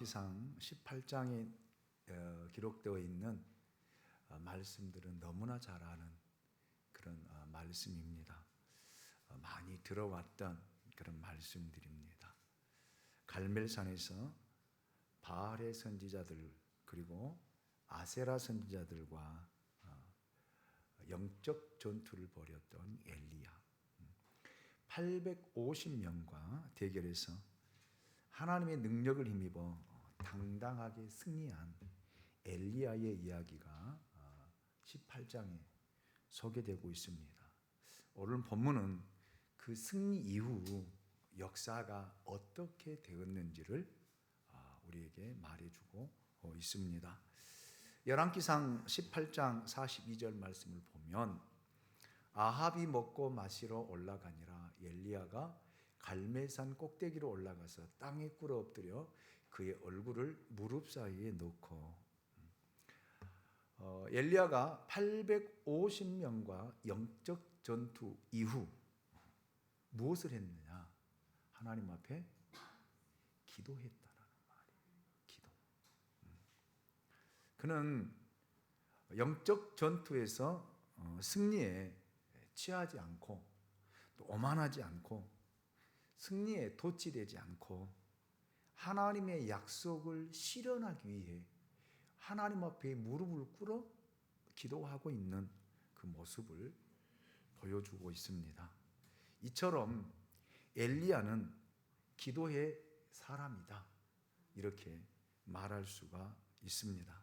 기상 18장에 기록되어 있는 말씀들은 너무나 잘 아는 그런 말씀입니다. 많이 들어왔던 그런 말씀들입니다. 갈멜산에서 바알의 선지자들 그리고 아세라 선지자들과 영적 전투를 벌였던 엘리야, 850명과 대결해서 하나님의 능력을 힘입어 당당하게 승리한 엘리야의 이야기가 18장에 소개되고 있습니다. 오늘 본문은 그 승리 이후 역사가 어떻게 되었는지를 우리에게 말해주고 있습니다. 열왕기상 18장 42절 말씀을 보면 아합이 먹고 마시러 올라가니라 엘리야가 갈멜산 꼭대기로 올라가서 땅에 꿇어 엎드려 그의 얼굴을 무릎 사이에 넣고, 엘리야가 850명과 영적 전투 이후 무엇을 했느냐? 하나님 앞에 기도했다라는 말이에요. 기도. 그는 영적 전투에서 승리에 취하지 않고 또 오만하지 않고 승리에 도취되지 않고 하나님의 약속을 실현하기 위해 하나님 앞에 무릎을 꿇어 기도하고 있는 그 모습을 보여주고 있습니다. 이처럼 엘리야는 기도의 사람이다, 이렇게 말할 수가 있습니다.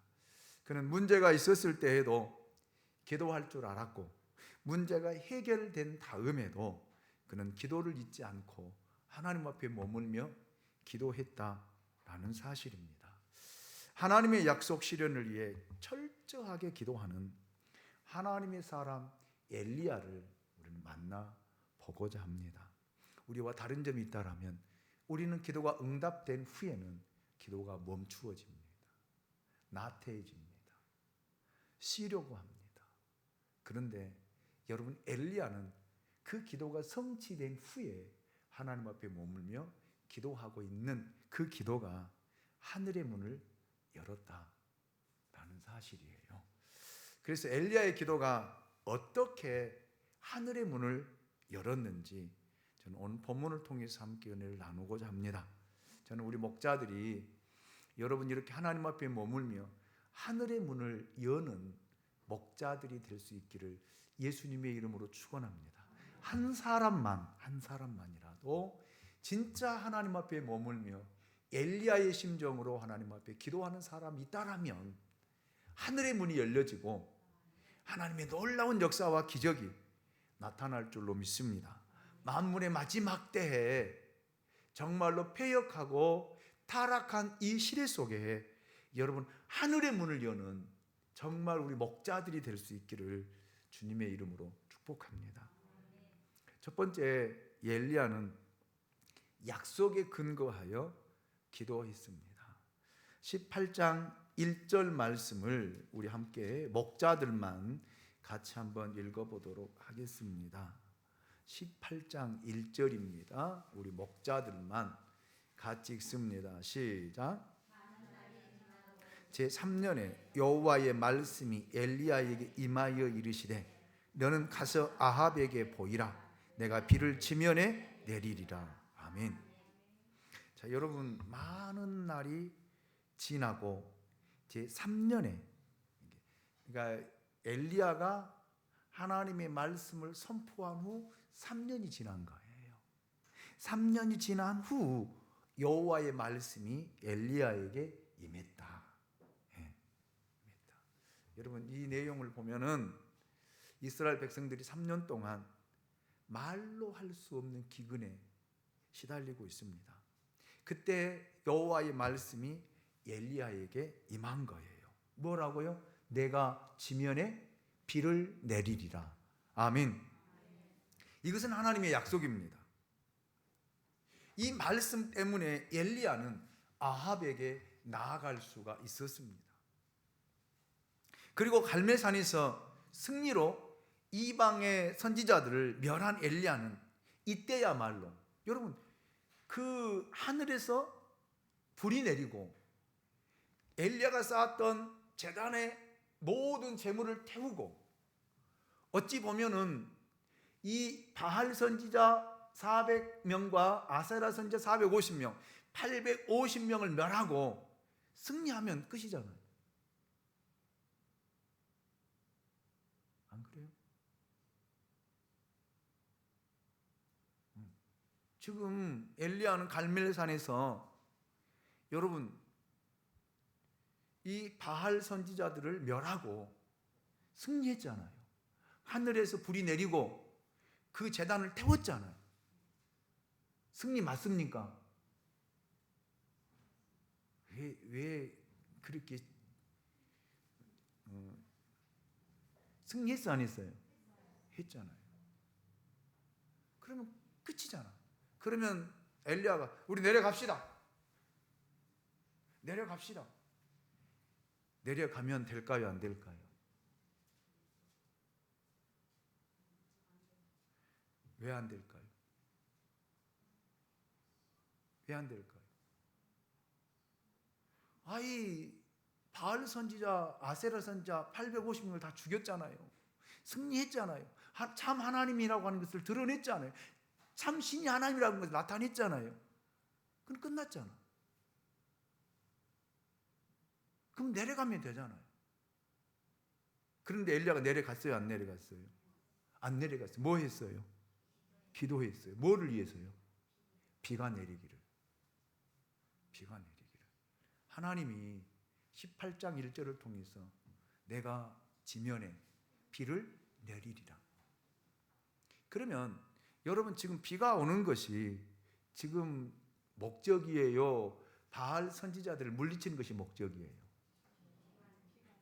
그는 문제가 있었을 때에도 기도할 줄 알았고 문제가 해결된 다음에도 그는 기도를 잊지 않고 하나님 앞에 머물며 기도했다라는 사실입니다. 하나님의 약속 실현을 위해 철저하게 기도하는 하나님의 사람 엘리야를 우리는 만나 보고자 합니다. 우리와 다른 점이 있다라면 우리는 기도가 응답된 후에는 기도가 멈추어집니다. 나태해집니다. 쉬려고 합니다. 그런데 여러분, 엘리야는 그 기도가 성취된 후에 하나님 앞에 머물며 기도하고 있는 그 기도가 하늘의 문을 열었다라는 사실이에요. 그래서 엘리야의 기도가 어떻게 하늘의 문을 열었는지 저는 오늘 본문을 통해서 함께 은혜를 나누고자 합니다. 저는 우리 목자들이 여러분 이렇게 하나님 앞에 머물며 하늘의 문을 여는 목자들이 될 수 있기를 예수님의 이름으로 축원합니다. 한 사람만이라도 진짜 하나님 앞에 머물며 엘리야의 심정으로 하나님 앞에 기도하는 사람이 있다라면 하늘의 문이 열려지고 하나님의 놀라운 역사와 기적이 나타날 줄로 믿습니다. 만물의 마지막 때에 정말로 패역하고 타락한 이 시대 속에 여러분 하늘의 문을 여는 정말 우리 목자들이 될 수 있기를 주님의 이름으로 축복합니다. 첫 번째, 엘리야는 약속에 근거하여 기도했습니다. 18장 1절 말씀을 우리 함께 목자들만 같이 한번 읽어보도록 하겠습니다. 18장 1절입니다. 우리 목자들만 같이 읽습니다. 시작. 제3년에 여호와의 말씀이 엘리야에게 임하여 이르시되 너는 가서 아합에게 보이라. 내가 비를 지면에 내리리라. 아멘. 자, 여러분, 많은 날이 지나고 제3년에, 그러니까 엘리야가 하나님의 말씀을 선포한 후 3년이 지난 거예요. 3년이 지난 후 여호와의 말씀이 엘리야에게 임했다. 여러분, 이 내용을 보면은 이스라엘 백성들이 3년 동안 말로 할 수 없는 기근에 시달리고 있습니다. 그때 여호와의 말씀이 엘리야에게 임한 거예요. 뭐라고요? 내가 지면에 비를 내리리라. 아멘. 이것은 하나님의 약속입니다. 이 말씀 때문에 엘리야는 아합에게 나아갈 수가 있었습니다. 그리고 갈멜산에서 승리로 이방의 선지자들을 멸한 엘리야는 이때야말로 여러분 그 하늘에서 불이 내리고 엘리야가 쌓았던 제단의 모든 재물을 태우고, 어찌 보면은 이 바알 선지자 400명과 아세라 선지자 450명, 850명을 멸하고 승리하면 끝이잖아요. 안 그래요? 지금 엘리야는 갈멜산에서 여러분 이 바알 선지자들을 멸하고 승리했잖아요. 하늘에서 불이 내리고 그 제단을 태웠잖아요. 승리 맞습니까? 왜 그렇게 승리했어 안 했어요? 했잖아요. 그러면 끝이잖아. 그러면 엘리야가 우리 내려갑시다. 내려가면 될까요? 안 될까요? 왜 안 될까요? 왜 안 될까요? 아이 바알 선지자, 아세라 선지자 850명을 다 죽였잖아요. 승리했잖아요. 참 하나님이라고 하는 것을 드러냈잖아요. 참 신이 하나님이라고 하는 것을 나타냈잖아요. 그럼 끝났잖아. 그럼 내려가면 되잖아요. 그런데 엘리야가 내려갔어요? 안 내려갔어요? 안 내려갔어요. 뭐 했어요? 기도했어요. 뭐를 위해서요? 비가 내리기를. 하나님이 18장 1절을 통해서 내가 지면에 비를 내리리라. 그러면 여러분 지금 비가 오는 것이 지금 목적이에요? 바알 선지자들을 물리치는 것이 목적이에요?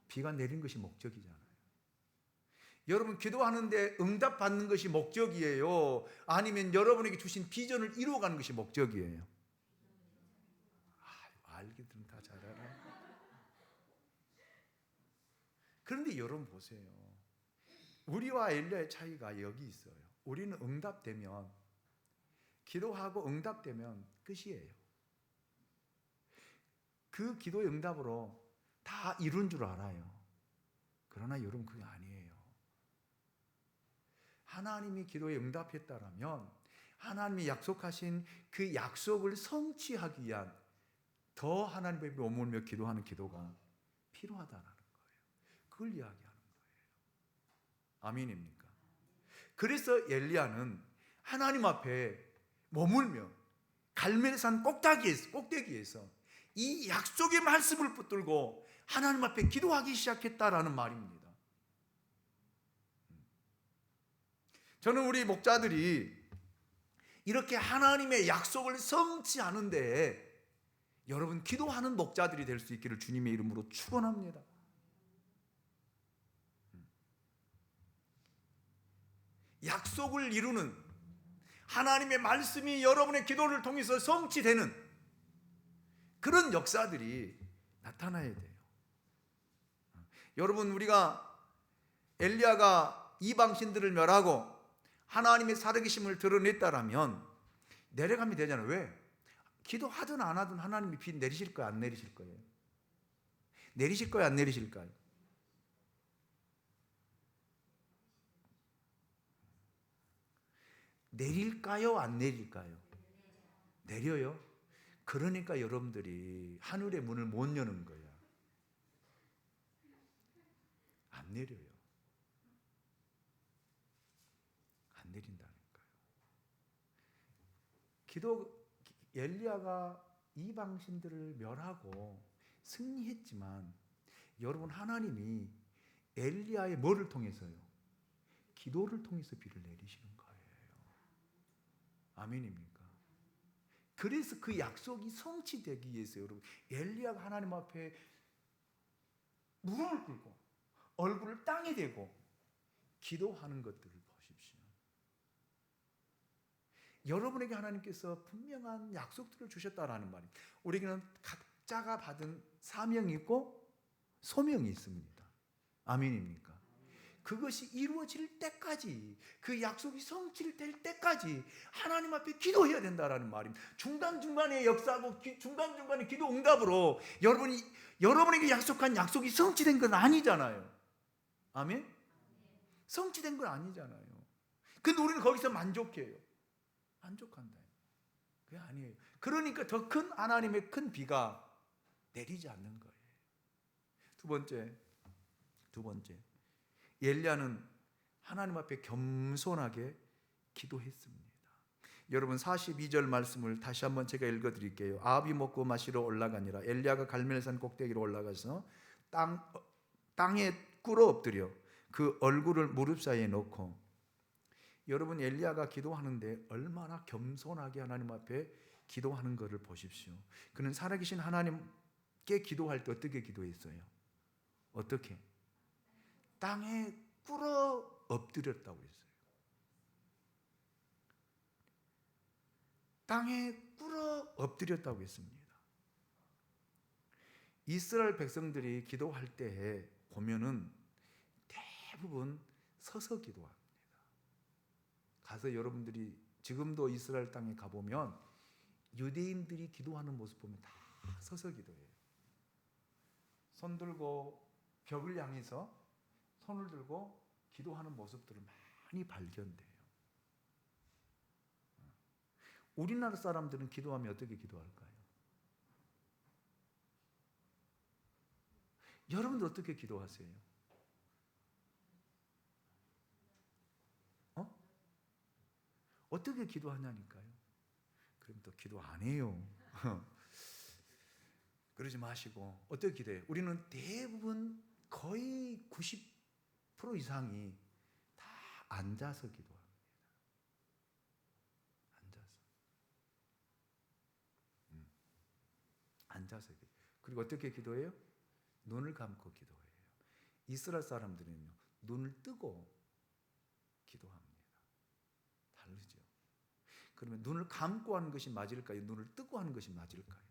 비가 내린 것이 목적이잖아요. 여러분 기도하는데 응답받는 것이 목적이에요? 아니면 여러분에게 주신 비전을 이루어가는 것이 목적이에요? 알기들은 다 잘 알아요. 그런데 여러분 보세요. 우리와 엘리야의 차이가 여기 있어요. 우리는 응답되면, 기도하고 응답되면 끝이에요. 그 기도의 응답으로 다 이룬 줄 알아요. 그러나 여러분 그게 아니에요. 하나님이 기도에 응답했다라면 하나님이 약속하신 그 약속을 성취하기 위한 더 하나님 앞에 머물며 기도하는 기도가 필요하다는 거예요. 그걸 이야기하는 거예요. 아멘입니까? 그래서 엘리야는 하나님 앞에 머물며 갈멜산 꼭대기에서 이 약속의 말씀을 붙들고 하나님 앞에 기도하기 시작했다라는 말입니다. 저는 우리 목자들이 이렇게 하나님의 약속을 성취하는 데에 여러분 기도하는 목자들이 될 수 있기를 주님의 이름으로 축원합니다. 약속을 이루는 하나님의 말씀이 여러분의 기도를 통해서 성취되는 그런 역사들이 나타나야 돼요. 여러분 우리가 엘리야가 이방신들을 멸하고 하나님의 살아계심을 드러냈다라면 내려가면 되잖아요. 왜? 기도하든 안 하든 하나님이 비 내리실 거예요? 안 내리실 거예요? 내리실 거예요? 안 내리실까요? 내릴까요? 안 내릴까요? 내려요? 그러니까 여러분들이 하늘의 문을 못 여는 거야. 안 내려요. 안 내린다니까요. 엘리야가 이방신들을 멸하고 승리했지만 여러분 하나님이 엘리야의 뭐를 통해서요? 기도를 통해서 비를 내리시는 거예요. 아멘입니까? 그래서 그 약속이 성취되기 위해서 여러분 엘리야가 하나님 앞에 무릎을 꿇고 얼굴을 땅에 대고 기도하는 것들을 보십시오. 여러분에게 하나님께서 분명한 약속들을 주셨다라는 말입니다. 우리에게는 각자가 받은 사명이 있고 소명이 있습니다. 아멘입니까? 그것이 이루어질 때까지, 그 약속이 성취될 때까지 하나님 앞에 기도해야 된다라는 말입니다. 중간중간에 역사하고 중간중간에 기도 응답으로 여러분이 여러분에게 약속한 약속이 성취된 건 아니잖아요. 아멘? 성취된 건 아니잖아요. 근데 우리는 거기서 만족해요. 만족한다. 그게 아니에요. 그러니까 더 큰 하나님의 큰 비가 내리지 않는 거예요. 두 번째, 엘리야는 하나님 앞에 겸손하게 기도했습니다. 여러분 42절 말씀을 다시 한번 제가 읽어드릴게요. 아합이 먹고 마시러 올라가니라. 엘리야가 갈멜산 꼭대기로 올라가서 땅에 꿇어 엎드려 그 얼굴을 무릎 사이에 놓고, 여러분 엘리야가 기도하는데 얼마나 겸손하게 하나님 앞에 기도하는 것을 보십시오. 그는 살아계신 하나님께 기도할 때 어떻게 기도했어요? 어떻게? 땅에 꿇어 엎드렸다고 했어요. 땅에 꿇어 엎드렸다고 했습니다. 이스라엘 백성들이 기도할 때 보면은 대부분 서서 기도합니다. 가서 여러분들이 지금도 이스라엘 땅에 가보면 유대인들이 기도하는 모습 보면 다 서서 기도해요. 손 들고 벽을 향해서 손을 들고 기도하는 모습들을 많이 발견돼요. 우리나라 사람들은 기도하면 어떻게 기도할까요? 여러분들 어떻게 기도하세요? 어떻게 기도하냐니까요. 그럼 또 기도 안 해요. 그러지 마시고 어떻게 기도해요? 우리는 대부분 거의 90% 이상이 다 앉아서 기도합니다. 앉아서 기도. 그리고 어떻게 기도해요? 눈을 감고 기도해요. 이스라엘 사람들은요, 눈을 뜨고 기도합니다. 다르죠. 그러면 눈을 감고 하는 것이 맞을까요? 눈을 뜨고 하는 것이 맞을까요?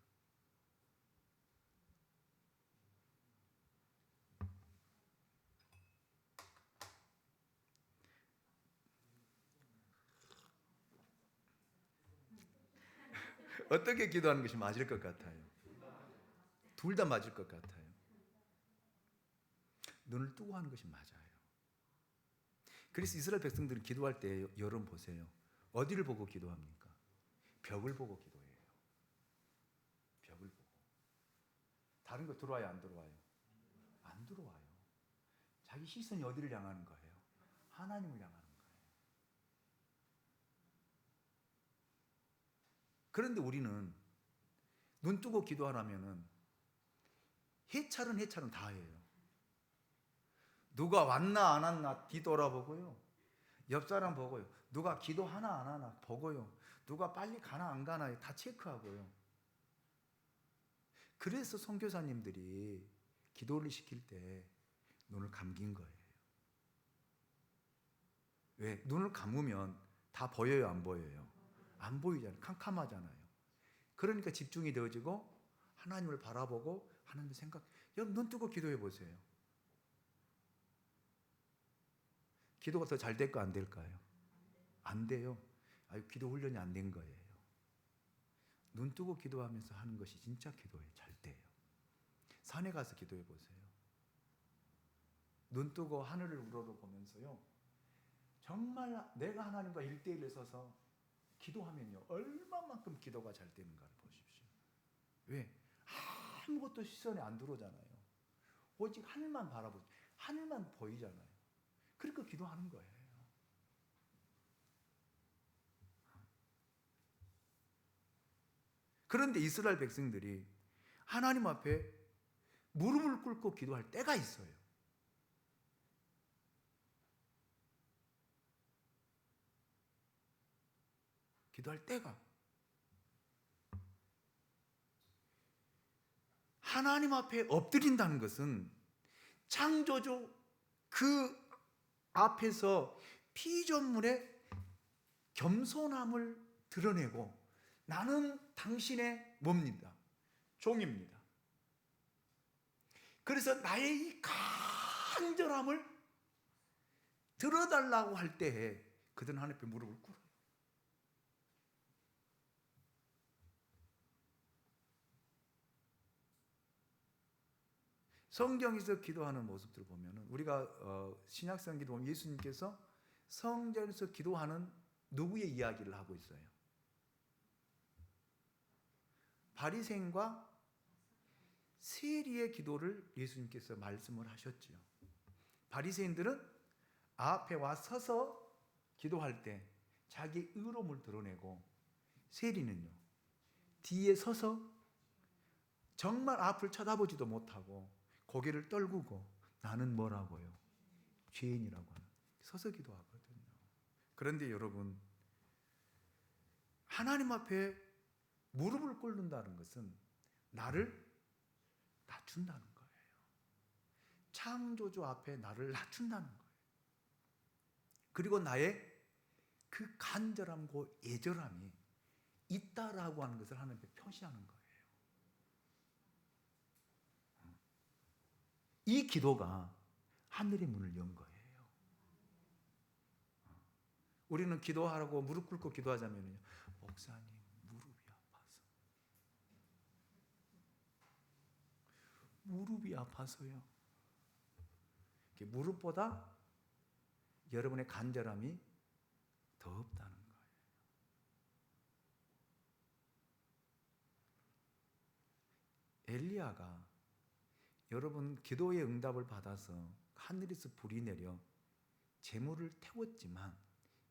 어떻게 기도하는 것이 맞을 것 같아요? 둘 다 맞을 것 같아요. 눈을 뜨고 하는 것이 맞아요. 그래서 이스라엘 백성들은 기도할 때 여러분 보세요. 어디를 보고 기도합니까? 벽을 보고 기도해요. 벽을 보고. 다른 거 들어와요, 안 들어와요? 안 들어와요. 자기 시선이 어디를 향하는 거예요? 하나님을 향하는 거예요. 그런데 우리는 눈 뜨고 기도하라면은 해찰은 다 해요. 누가 왔나 안 왔나 뒤돌아보고요. 옆 사람 보고요. 누가 기도하나 안 하나 보고요. 누가 빨리 가나 안 가나 다 체크하고요. 그래서 선교사님들이 기도를 시킬 때 눈을 감긴 거예요. 왜? 눈을 감으면 다 보여요, 안 보여요? 안 보이잖아요. 캄캄하잖아요. 그러니까 집중이 되어지고 하나님을 바라보고 하나님을 생각. 여러분 눈 뜨고 기도해 보세요. 기도가 더 잘 될까 안 될까요? 안 돼요. 기도 훈련이 안 된 거예요. 눈 뜨고 기도하면서 하는 것이 진짜 기도예요. 잘 돼요. 산에 가서 기도해 보세요. 눈 뜨고 하늘을 우러러보면서요. 정말 내가 하나님과 1대1에 서서 기도하면요. 얼마만큼 기도가 잘 되는가를 보십시오. 왜? 아무것도 시선이 안 들어오잖아요. 오직 하늘만 바라보죠. 하늘만 보이잖아요. 그러니까 기도하는 거예요. 그런데 이스라엘 백성들이 하나님 앞에 무릎을 꿇고 기도할 때가 있어요. 기도할 때가. 하나님 앞에 엎드린다는 것은 창조주 그 앞에서 피조물의 겸손함을 드러내고 나는 당신의 뭡니다? 종입니다. 그래서 나의 이 간절함을 들어달라고 할 때에 그들은 하나님 앞에 무릎을 꿇어요. 성경에서 기도하는 모습들을 보면 우리가 신약성 기도 보면 예수님께서 성전에서 기도하는 누구의 이야기를 하고 있어요? 바리새인과 세리의 기도를 예수님께서 말씀을 하셨지요. 바리새인들은 앞에 와 서서 기도할 때 자기 의로움을 드러내고, 세리는요 뒤에 서서 정말 앞을 쳐다보지도 못하고 고개를 떨구고 나는 뭐라고요? 죄인이라고 하는, 서서 기도하거든요. 그런데 여러분, 하나님 앞에 무릎을 꿇는다는 것은 나를 낮춘다는 거예요. 창조주 앞에 나를 낮춘다는 거예요. 그리고 나의 그 간절함과 애절함이 있다라고 하는 것을 하나님께 표시하는 거예요. 이 기도가 하늘의 문을 연 거예요. 우리는 기도하라고 무릎 꿇고 기도하자면요, 목사님 무릎이 아파서요. 무릎보다 여러분의 간절함이 더 없다는 거예요. 엘리야가 여러분 기도의 응답을 받아서 하늘에서 불이 내려 재물을 태웠지만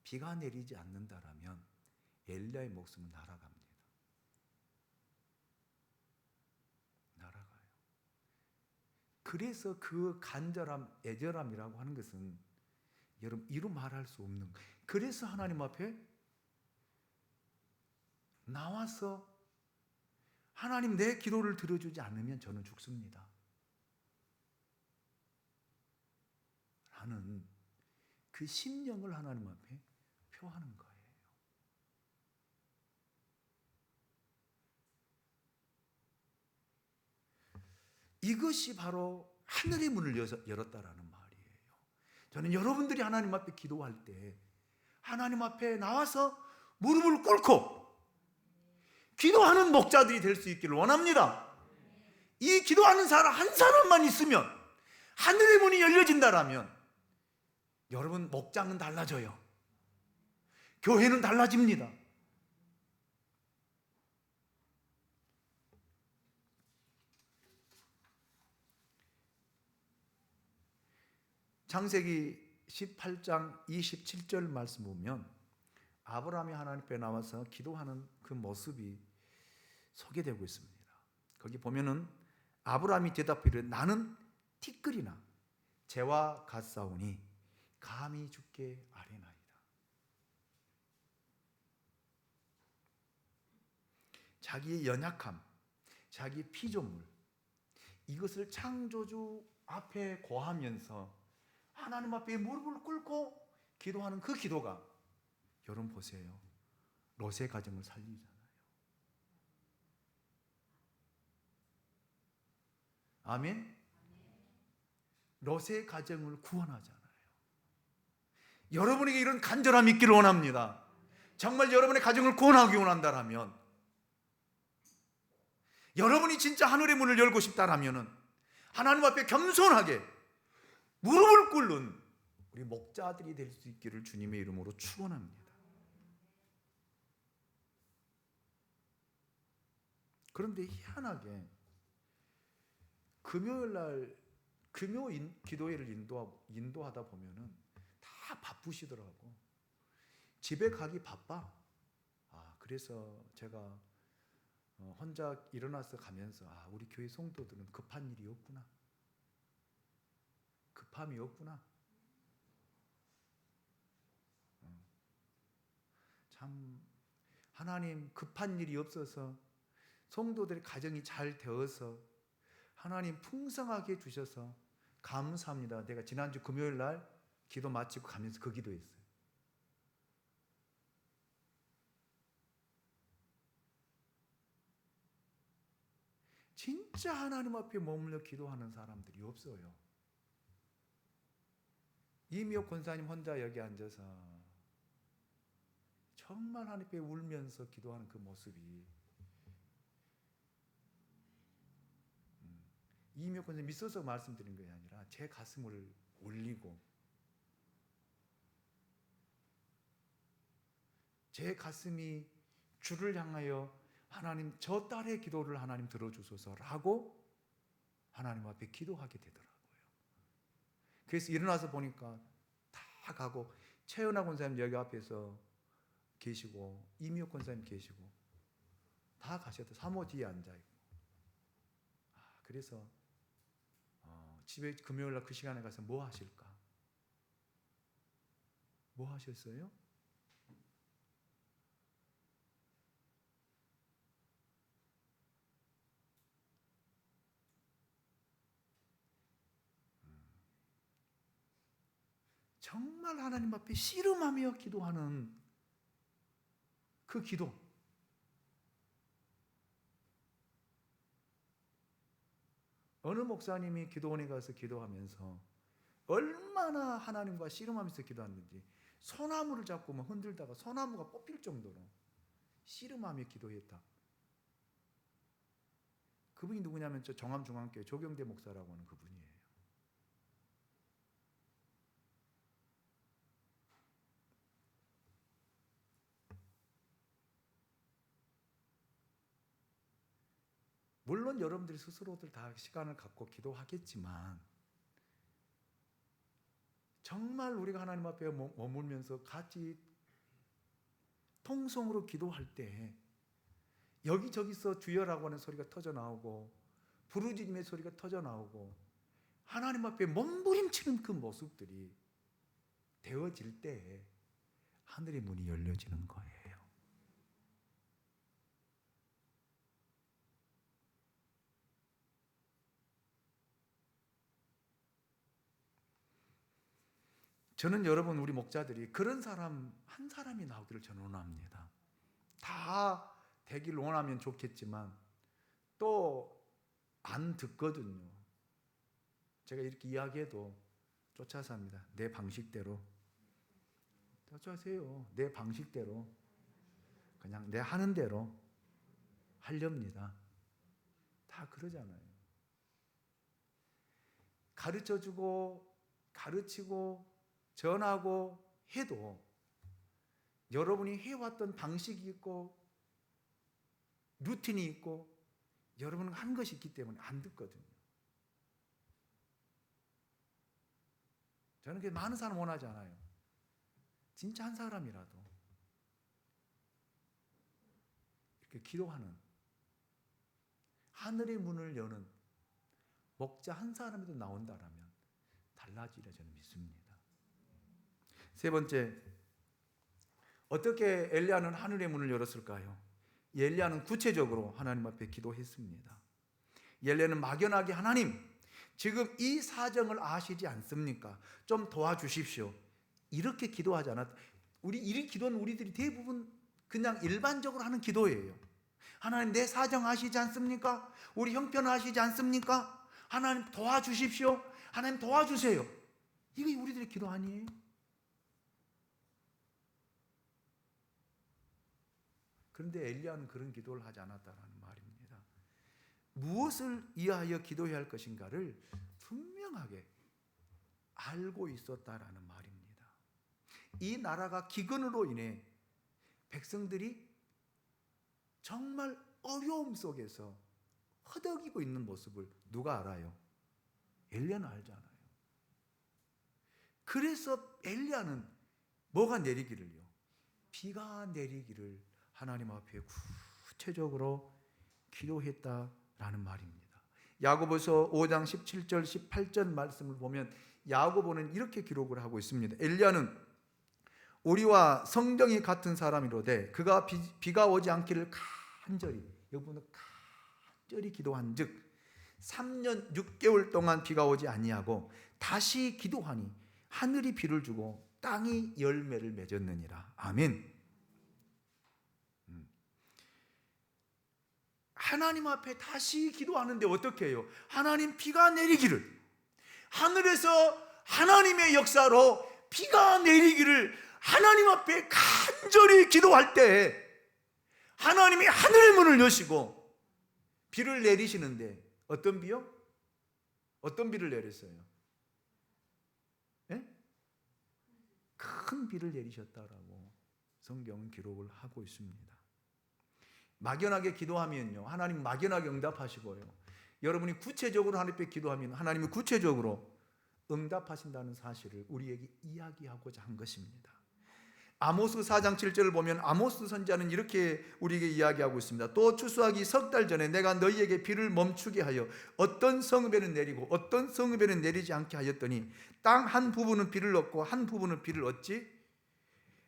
비가 내리지 않는다라면 엘리야의 목숨은 날아갑니다. 날아가요. 그래서 그 간절함, 애절함이라고 하는 것은 여러분 이루 말할 수 없는 거예요. 그래서 하나님 앞에 나와서 하나님 내 기도를 들어주지 않으면 저는 죽습니다 라는 그 심령을 하나님 앞에 표하는 거예요. 이것이 바로 하늘의 문을 열었다라는 말이에요. 저는 여러분들이 하나님 앞에 기도할 때 하나님 앞에 나와서 무릎을 꿇고 기도하는 목자들이 될 수 있기를 원합니다. 이 기도하는 사람 한 사람만 있으면, 하늘의 문이 열려진다라면 여러분 목장은 달라져요. 교회는 달라집니다. 창세기 18장 27절 말씀 보면 아브라함이 하나님 앞에 나와서 기도하는 그 모습이 소개되고 있습니다. 거기 보면은 아브라함이 대답하기를 나는 티끌이나 재와 같사오니 감히 주께 아뢰나이다. 자기의 연약함, 자기의 피조물, 이것을 창조주 앞에 고하면서 하나님 앞에 무릎을 꿇고 기도하는 그 기도가, 여러분 보세요, 롯의 가정을 살리잖아요. 아멘. 롯의 가정을 구원하잖아요. 여러분에게 이런 간절함이 있기를 원합니다. 정말 여러분의 가정을 구원하기 원한다면, 여러분이 진짜 하늘의 문을 열고 싶다라면 하나님 앞에 겸손하게 무릎을 꿇는 우리 목자들이 될 수 있기를 주님의 이름으로 축원합니다. 그런데 희한하게 금요일날 금요 기도회를 인도하다 보면은 다 바쁘시더라고. 집에 가기 바빠. 그래서 제가 혼자 일어나서 가면서 우리 교회 성도들은 급한 일이 없구나. 급함이 없구나. 참 하나님 급한 일이 없어서 성도들의 가정이 잘 되어서 하나님 풍성하게 주셔서 감사합니다. 내가 지난주 금요일 날 기도 마치고 가면서 그 기도했어요. 진짜 하나님 앞에 머물러 기도하는 사람들이 없어요. 이미옥 권사님 혼자 여기 앉아서 정말 하나님 앞에 울면서 기도하는 그 모습이 이미혁 권사님 있어서 말씀드린 것이 아니라 제 가슴을 울리고 제 가슴이 주를 향하여 하나님 저 딸의 기도를 하나님 들어주소서라고 하나님 앞에 기도하게 되더라고요. 그래서 일어나서 보니까 다 가고 최은하 권사님 여기 앞에서 계시고 이미혁 권사님 계시고 다 가셨다. 사모 뒤에 앉아있고. 그래서 집에 금요일날 그 시간에 가서 뭐 하실까? 뭐 하셨어요? 정말 하나님 앞에 씨름하며 기도하는 그 기도. 어느 목사님이 기도원에 가서 기도하면서 얼마나 하나님과 씨름하면서 기도하는지 소나무를 잡고 막 흔들다가 소나무가 뽑힐 정도로 씨름하며 기도했다. 그분이 누구냐면 저 정암중앙교회 조경대 목사라고 하는 그분이에요. 물론 여러분들이 스스로들 다 시간을 갖고 기도하겠지만 정말 우리가 하나님 앞에 머물면서 같이 통성으로 기도할 때 여기저기서 주여라고 하는 소리가 터져나오고 부르짖음의 소리가 터져나오고 하나님 앞에 몸부림치는 그 모습들이 되어질 때 하늘의 문이 열려지는 거예요. 저는 여러분 우리 목자들이 그런 사람 한 사람이 나오기를 저는 원합니다. 다 되길 원하면 좋겠지만 또 안 듣거든요. 제가 이렇게 이야기해도 쫓아서 합니다. 내 방식대로. 쫓아세요. 내 방식대로. 그냥 내 하는 대로 하렵니다. 다 그러잖아요. 가르쳐주고 가르치고 전하고 해도 여러분이 해왔던 방식이 있고 루틴이 있고 여러분은 한 것이 있기 때문에 안 듣거든요. 저는 많은 사람 원하지 않아요. 진짜 한 사람이라도 이렇게 기도하는 하늘의 문을 여는 목자 한 사람이라도 나온다라면 달라지리라 저는 믿습니다. 세 번째, 어떻게 엘리야는 하늘의 문을 열었을까요? 엘리야는 구체적으로 하나님 앞에 기도했습니다. 엘리야는 막연하게 하나님, 지금 이 사정을 아시지 않습니까? 좀 도와주십시오. 이렇게 기도하지 않았다. 이 기도는 우리들이 대부분 그냥 일반적으로 하는 기도예요. 하나님 내 사정 아시지 않습니까? 우리 형편 아시지 않습니까? 하나님 도와주십시오. 하나님 도와주세요. 이게 우리들의 기도 아니에요? 그런데 엘리야는 그런 기도를 하지 않았다는 말입니다. 무엇을 위하여 기도해야 할 것인가를 분명하게 알고 있었다라는 말입니다. 이 나라가 기근으로 인해 백성들이 정말 어려움 속에서 허덕이고 있는 모습을 누가 알아요? 엘리야는 알잖아요. 그래서 엘리야는 뭐가 내리기를요? 비가 내리기를 하나님 앞에 구체적으로 기도했다라는 말입니다. 야고보서 5장 17절 18절 말씀을 보면 야고보는 이렇게 기록을 하고 있습니다. 엘리야는 우리와 성정이 같은 사람이로되 그가 비가 오지 않기를 간절히, 여러분은 간절히 기도한즉 3년 6개월 동안 비가 오지 아니하고 다시 기도하니 하늘이 비를 주고 땅이 열매를 맺었느니라. 아멘. 하나님 앞에 다시 기도하는데 어떻게 해요? 하나님 비가 내리기를, 하늘에서 하나님의 역사로 비가 내리기를 하나님 앞에 간절히 기도할 때 하나님이 하늘의 문을 여시고 비를 내리시는데 어떤 비요? 어떤 비를 내렸어요? 예? 큰 비를 내리셨다라고 성경은 기록을 하고 있습니다. 막연하게 기도하면요, 하나님 막연하게 응답하시고요, 여러분이 구체적으로 하나님께 기도하면 하나님이 구체적으로 응답하신다는 사실을 우리에게 이야기하고자 한 것입니다. 아모스 4장 7절을 보면 아모스 선지자는 이렇게 우리에게 이야기하고 있습니다. 또 추수하기 석 달 전에 내가 너희에게 비를 멈추게 하여 어떤 성읍에는 내리고 어떤 성읍에는 내리지 않게 하였더니 땅 한 부분은 비를 얻고 한 부분은 비를 얻지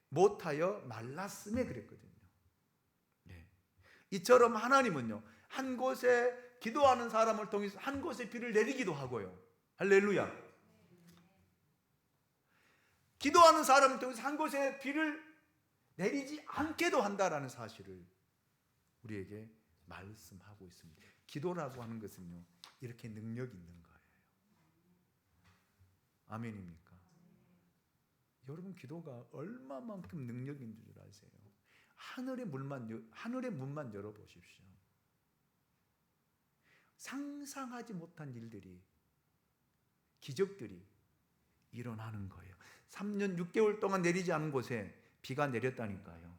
못하여 말랐음에 그랬거든요. 네. 이처럼 하나님은요, 한 곳에 기도하는 사람을 통해서 한 곳에 비를 내리기도 하고요. 할렐루야. 기도하는 사람을 통해서 한 곳에 비를 내리지 않게도 한다라는 사실을 우리에게 말씀하고 있습니다. 기도라고 하는 것은요, 이렇게 능력 있는 거예요. 아멘입니까? 여러분, 기도가 얼마만큼 능력 있는 줄 아세요? 하늘의 문만 열어보십시오. 상상하지 못한 일들이, 기적들이 일어나는 거예요. 3년 6개월 동안 내리지 않은 곳에 비가 내렸다니까요.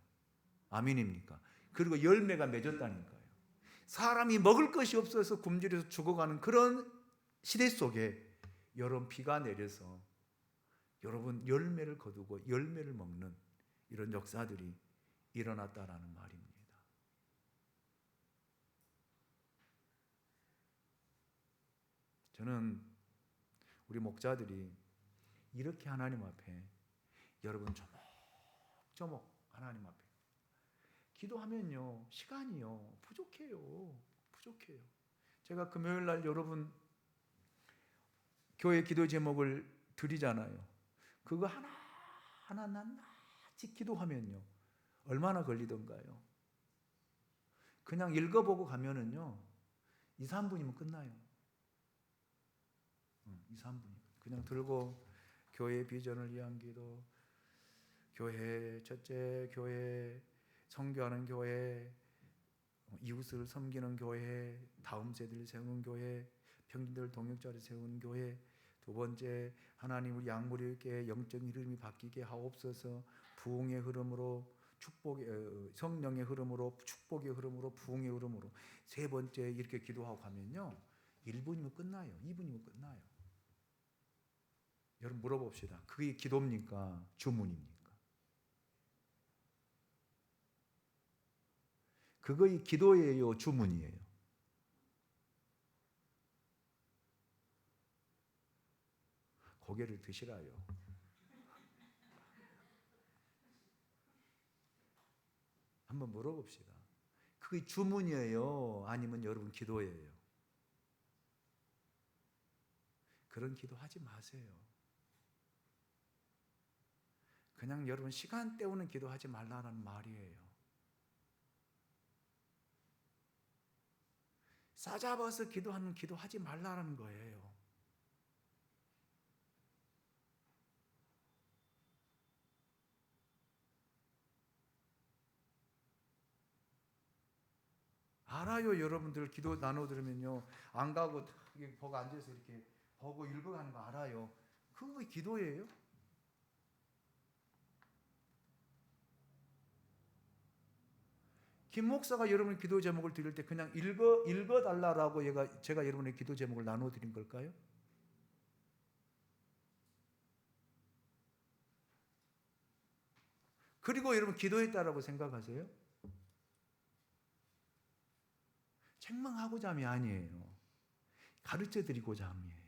아멘입니까? 그리고 열매가 맺었다니까요. 사람이 먹을 것이 없어서 굶주려서 죽어가는 그런 시대 속에 여러분, 비가 내려서 여러분 열매를 거두고 열매를 먹는 이런 역사들이 일어났다라는 말입니다. 저는 우리 목자들이 이렇게 하나님 앞에 여러분 조목조목 하나님 앞에 기도하면요, 시간이요 부족해요. 제가 금요일 날 여러분 교회 기도 제목을 드리잖아요. 그거 하나 낱낱이 기도하면요, 얼마나 걸리던가요? 그냥 읽어보고 가면은요 2, 3분이면 끝나요. 2, 3분이면 그냥 들고 교회 비전을 위한 기도, 교회 첫째, 교회 선교하는 교회, 이웃을 섬기는 교회, 다음 세대를 세우는 교회, 평신도를 동역자를 세우는 교회, 두 번째, 하나님 우리 양무리에게 영적인 흐름이 바뀌게 하옵소서. 부흥의 흐름으로 축복의, 성령의 흐름으로 축복의 흐름으로 부흥의 흐름으로. 세 번째, 이렇게 기도하고 가면요 1분이면 끝나요. 2분이면 끝나요. 여러분 물어봅시다. 그게 기도입니까? 주문입니까? 그거이 기도예요? 주문이에요? 고개를 드시라요. 한번 물어봅시다. 그게 주문이에요? 아니면 여러분 기도예요? 그런 기도 하지 마세요. 그냥 여러분 시간 때우는 기도 하지 말라는 말이에요. 싸잡아서 기도하는 기도 하지 말라는 거예요. 알아요. 여러분들 기도 나눠 들으면요 안 가고 보고 앉아서 이렇게 보고 읽어가는 거 알아요. 그거 기도예요? 김 목사가 여러분 기도 제목을 드릴 때 그냥 읽어 달라라고 제가 여러분의 기도 제목을 나눠 드린 걸까요? 그리고 여러분 기도했다라고 생각하세요? 책망하고자 함이 아니에요. 가르쳐 드리고자 함이에요.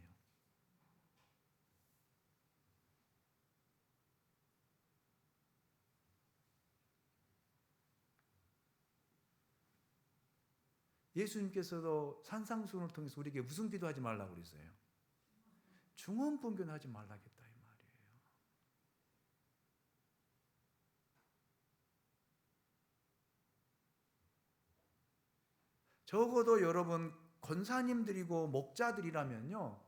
예수님께서도 산상수훈을 통해서 우리에게 무슨 기도하지 말라고 그랬어요? 중언분견하지 말라겠다 이 말이에요. 적어도 여러분 권사님들이고 목자들이라면요,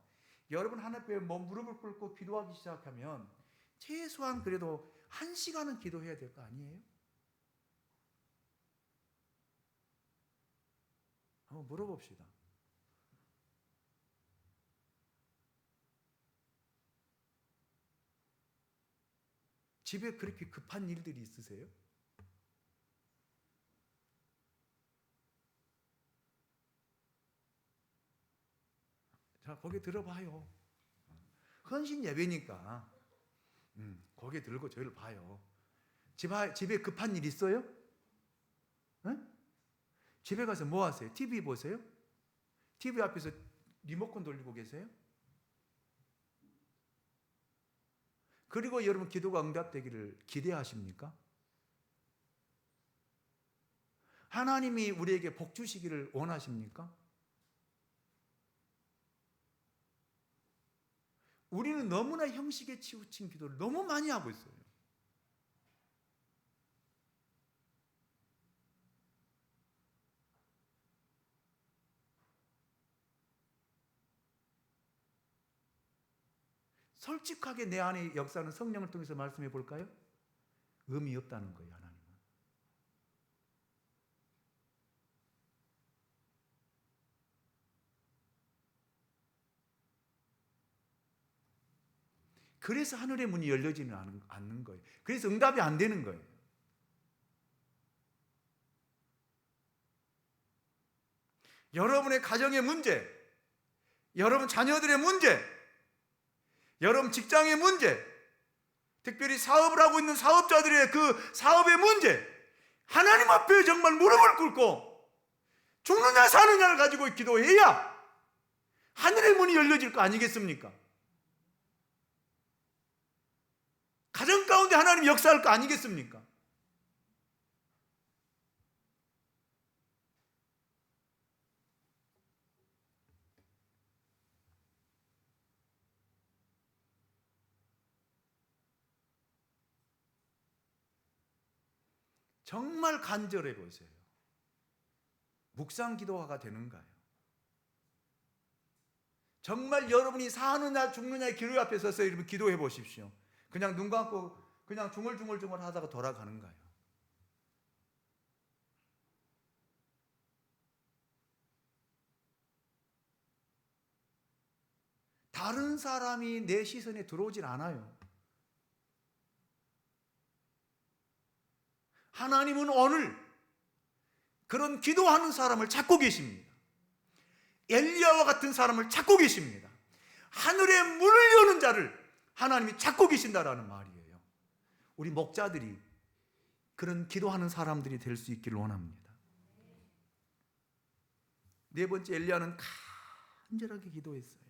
여러분 하나님께 무릎을 꿇고 기도하기 시작하면 최소한 그래도 1시간은 기도해야 될 거 아니에요? 한번 물어봅시다. 집에 그렇게 급한 일들이 있으세요? 자, 고개 들어봐요. 헌신 예배니까 고개 들고 저를 봐요. 집에 급한 일 있어요? 응? 집에 가서 뭐 하세요? TV 보세요? TV 앞에서 리모컨 돌리고 계세요? 그리고 여러분 기도가 응답되기를 기대하십니까? 하나님이 우리에게 복 주시기를 원하십니까? 우리는 너무나 형식에 치우친 기도를 너무 많이 하고 있어요. 솔직하게 내 안에 역사하는 성령을 통해서 말씀해 볼까요? 의미 없다는 거예요, 하나님은. 그래서 하늘의 문이 열려지는 않는 거예요. 그래서 응답이 안 되는 거예요. 여러분의 가정의 문제, 여러분 자녀들의 문제, 여러분 직장의 문제, 특별히 사업을 하고 있는 사업자들의 그 사업의 문제, 하나님 앞에 정말 무릎을 꿇고 죽느냐 사느냐를 가지고 기도해야 하늘의 문이 열려질 거 아니겠습니까? 가정 가운데 하나님 역사할 거 아니겠습니까? 정말 간절해 보세요. 묵상 기도가 되는가요? 정말 여러분이 사느냐 죽느냐의 기로 앞에 서서 여러분 기도해 보십시오. 그냥 눈 감고 그냥 중얼중얼 하다가 돌아가는가요? 다른 사람이 내 시선에 들어오질 않아요. 하나님은 오늘 그런 기도하는 사람을 찾고 계십니다. 엘리야와 같은 사람을 찾고 계십니다. 하늘의 문을 여는 자를 하나님이 찾고 계신다라는 말이에요. 우리 목자들이 그런 기도하는 사람들이 될 수 있기를 원합니다. 네 번째, 엘리야는 간절하게 기도했어요.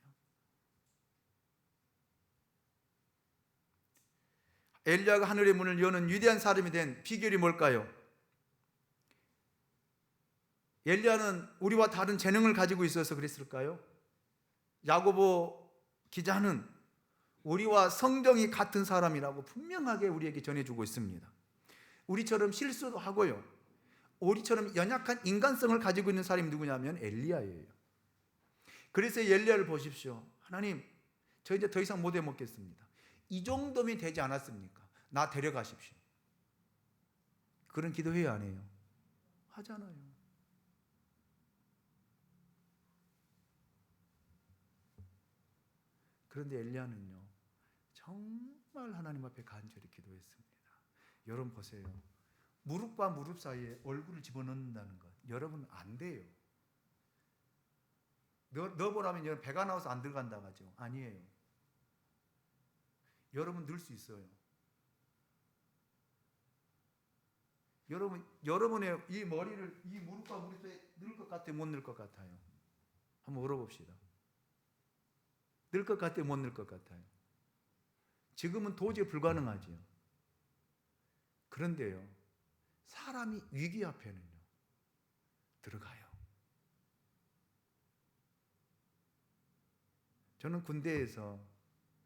엘리야가 하늘의 문을 여는 위대한 사람이 된 비결이 뭘까요? 엘리야는 우리와 다른 재능을 가지고 있어서 그랬을까요? 야고보 기자는 우리와 성정이 같은 사람이라고 분명하게 우리에게 전해주고 있습니다. 우리처럼 실수도 하고요, 우리처럼 연약한 인간성을 가지고 있는 사람이 누구냐면 엘리야예요. 그래서 엘리야를 보십시오. 하나님, 저 이제 더 이상 못 해먹겠습니다. 이 정도면 되지 않았습니까? 나 데려가십시오. 그런 기도해야 안 해요? 하잖아요. 그런데 엘리야는요, 정말 하나님 앞에 간절히 기도했습니다. 여러분 보세요. 무릎과 무릎 사이에 얼굴을 집어넣는다는 것, 여러분 안 돼요. 넣어보라면 여러분 배가 나와서 안 들어간다고 하죠. 아니에요. 여러분 넣을 수 있어요. 여러분의 이 머리를 이 무릎과 무릎 사이에 넣을 것 같아요? 못 넣을 것 같아요? 한번 물어봅시다. 넣을 것 같아요? 못 넣을 것 같아요? 지금은 도저히 불가능하지요. 그런데요, 사람이 위기 앞에는요, 들어가요. 저는 군대에서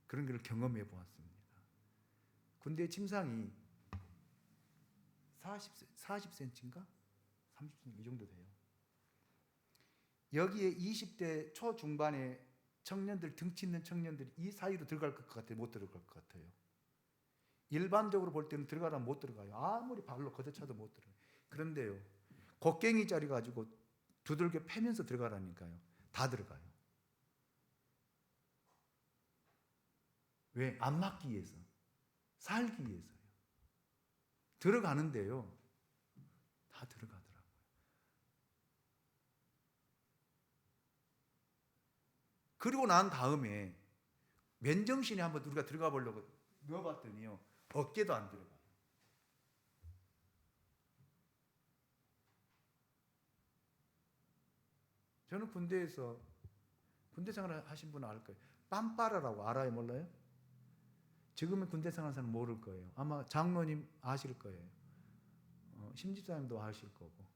그런 걸 경험해 보았습니다. 군대 침상이 40cm인가? 30cm 이 정도 돼요. 여기에 20대 초중반의 청년들, 등치 있는 청년들이 이 사이로 들어갈 것 같아요? 못 들어갈 것 같아요? 일반적으로 볼 때는 들어가라면 못 들어가요. 아무리 발로 걷어차도 못 들어가요. 그런데요, 곡괭이 자리 가지고 두들겨 패면서 들어가라니까요. 다 들어가요. 왜? 안 맞기 위해서, 살기 위해서요. 들어가는데요. 다 들어가더라고요. 그리고 난 다음에 맨정신에 한번 우리가 들어가 보려고 넣어봤더니요, 어깨도 안 들어가요. 저는 군대에서 군대 생활 하신 분은 알 거예요. 빰빠라라고 알아요, 몰라요? 지금은 군대 생활하는 사람 모를 거예요. 아마 장로님 아실 거예요. 심집사님도 아실 거고.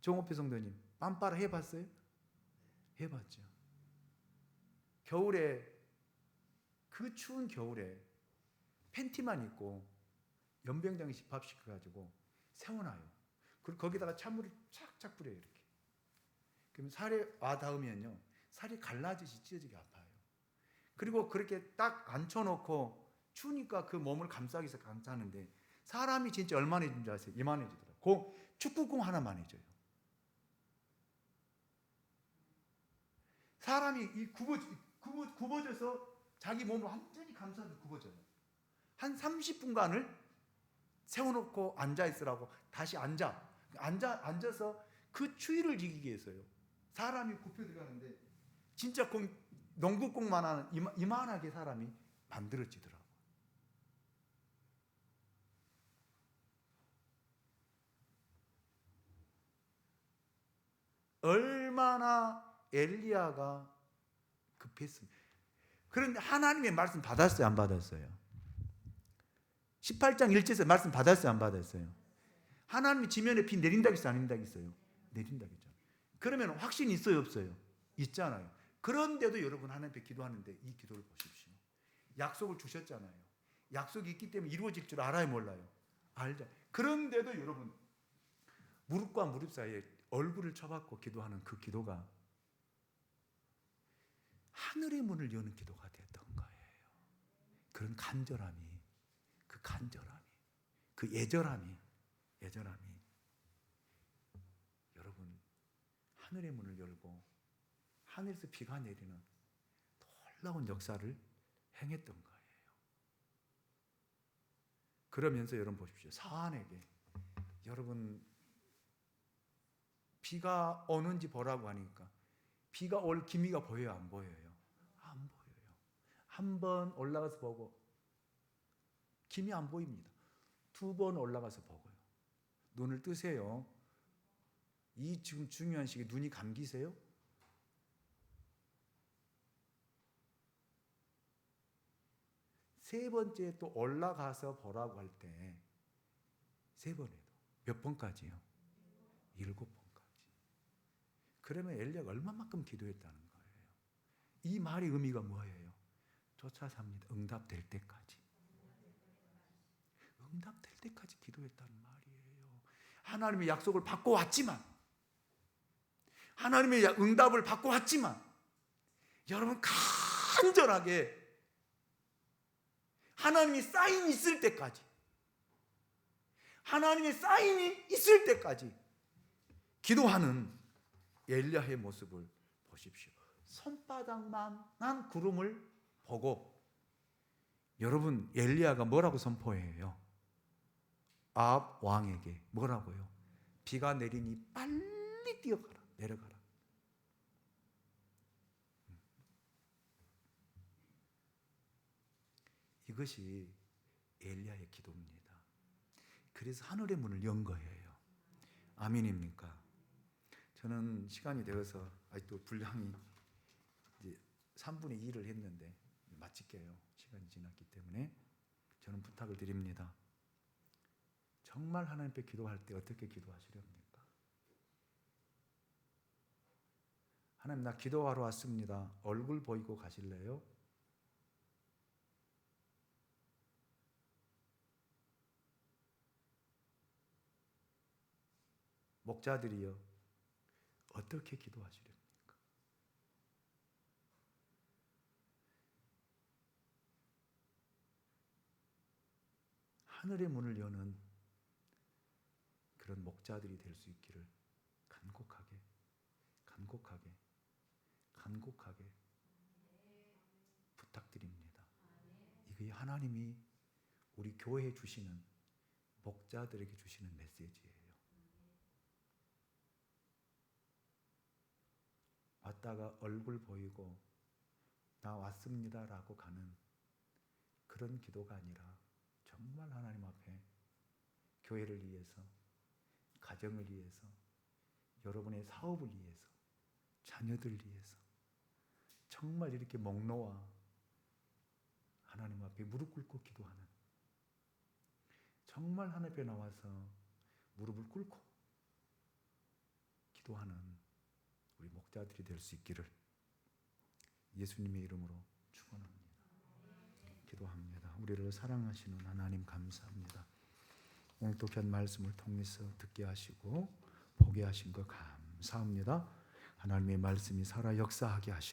정호표 성도님, 빰빠라 해봤어요? 해봤죠. 겨울에, 그 추운 겨울에 팬티만 입고 연병장에 집합시켜가지고 세워놔요. 그리고 거기다가 찬물을 착착 뿌려요, 이렇게. 그럼 살에 와 닿으면요, 살이 갈라지시 찢어지게 아파요. 그리고 그렇게 딱 앉혀놓고 추우니까 그 몸을 감싸기 위해서 감싸는데, 사람이 진짜 얼마나 해준 줄 아세요? 이만해지더라고요. 축구공 하나만 해줘요. 사람이 굽어져서 자기 몸을 완전히 감싸서 굽어져요. 한 30분간을 세워놓고 앉아있으라고. 다시 앉아서 그 추위를 이기기 위해서요. 사람이 굽혀 들어가는데 진짜 농구공만한 이만하게 사람이 만들어지더라고요. 얼마나 엘리야가 급했습니다. 그런데 하나님의 말씀 받았어요, 안 받았어요? 18장 1절에서 말씀 받았어요, 안 받았어요? 하나님이 지면에 비 내린다고 했어요, 안 내린다고 했어요? 내린다고 했죠. 그러면 확신이 있어요, 없어요? 있잖아요. 그런데도 여러분 하나님 앞에 기도하는데 이 기도를 보십시오. 약속을 주셨잖아요. 약속이 있기 때문에 이루어질 줄 알아요, 몰라요? 알죠. 그런데도 여러분 무릎과 무릎 사이에 얼굴을 쳐박고 기도하는 그 기도가 하늘의 문을 여는 기도가 됐던 거예요. 그런 간절함이, 그 애절함이 여러분 하늘의 문을 열고 하늘에서 비가 내리는 놀라운 역사를 행했던 거예요. 그러면서 여러분 보십시오. 사안에게 여러분 비가 오는지 보라고 하니까 비가 올 기미가 보여요, 안 보여요? 안 보여요. 한번 올라가서 보고 기미 안 보입니다. 2번 올라가서 보고요. 눈을 뜨세요. 이 지금 중요한 시기에 눈이 감기세요? 세 번째 또 올라가서 보라고 할 때 세 번에도 몇 번까지요? 7번까지. 그러면 엘리야가 얼마만큼 기도했다는 거예요? 이 말의 의미가 뭐예요? 쫓아 삽니다. 응답될 때까지. 응답될 때까지 기도했다는 말이에요. 하나님의 약속을 받고 왔지만, 하나님의 응답을 받고 왔지만, 여러분 간절하게 하나님의 사인이 있을 때까지, 하나님의 사인이 있을 때까지 기도하는 엘리야의 모습을 보십시오. 손바닥만한 구름을 보고 여러분 엘리야가 뭐라고 선포해요? 아합 왕에게 뭐라고요? 비가 내리니 빨리 뛰어가라, 내려가라. 이것이 엘리야의 기도입니다. 그래서 하늘의 문을 연 거예요. 아멘입니까? 저는 시간이 되어서 아직도 분량이 이제 3분의 2를 했는데 마칠게요. 시간이 지났기 때문에 저는 부탁을 드립니다. 정말 하나님 앞에 기도할 때 어떻게 기도하시렵니까? 하나님, 나 기도하러 왔습니다. 얼굴 보이고 가실래요? 목자들이요, 어떻게 기도하시렵니까? 하늘의 문을 여는 그런 목자들이 될 수 있기를 간곡하게 부탁드립니다. 이게 하나님이 우리 교회에 주시는 목자들에게 주시는 메시지예요. 왔다가 얼굴 보이고 나 왔습니다라고 가는 그런 기도가 아니라 정말 하나님 앞에 교회를 위해서, 가정을 위해서, 여러분의 사업을 위해서, 자녀들 위해서 정말 이렇게 목 놓아 하나님 앞에 무릎 꿇고 기도하는, 정말 하나님 앞에 나와서 무릎을 꿇고 기도하는 우리 목자들이 될 수 있기를 예수님의 이름으로 축원합니다. 기도합니다. 우리를 사랑하시는 하나님 감사합니다. 오늘 또 귀한 말씀을 통해서 듣게 하시고 보게 하신 것 감사합니다. 하나님의 말씀이 살아 역사하게 하시고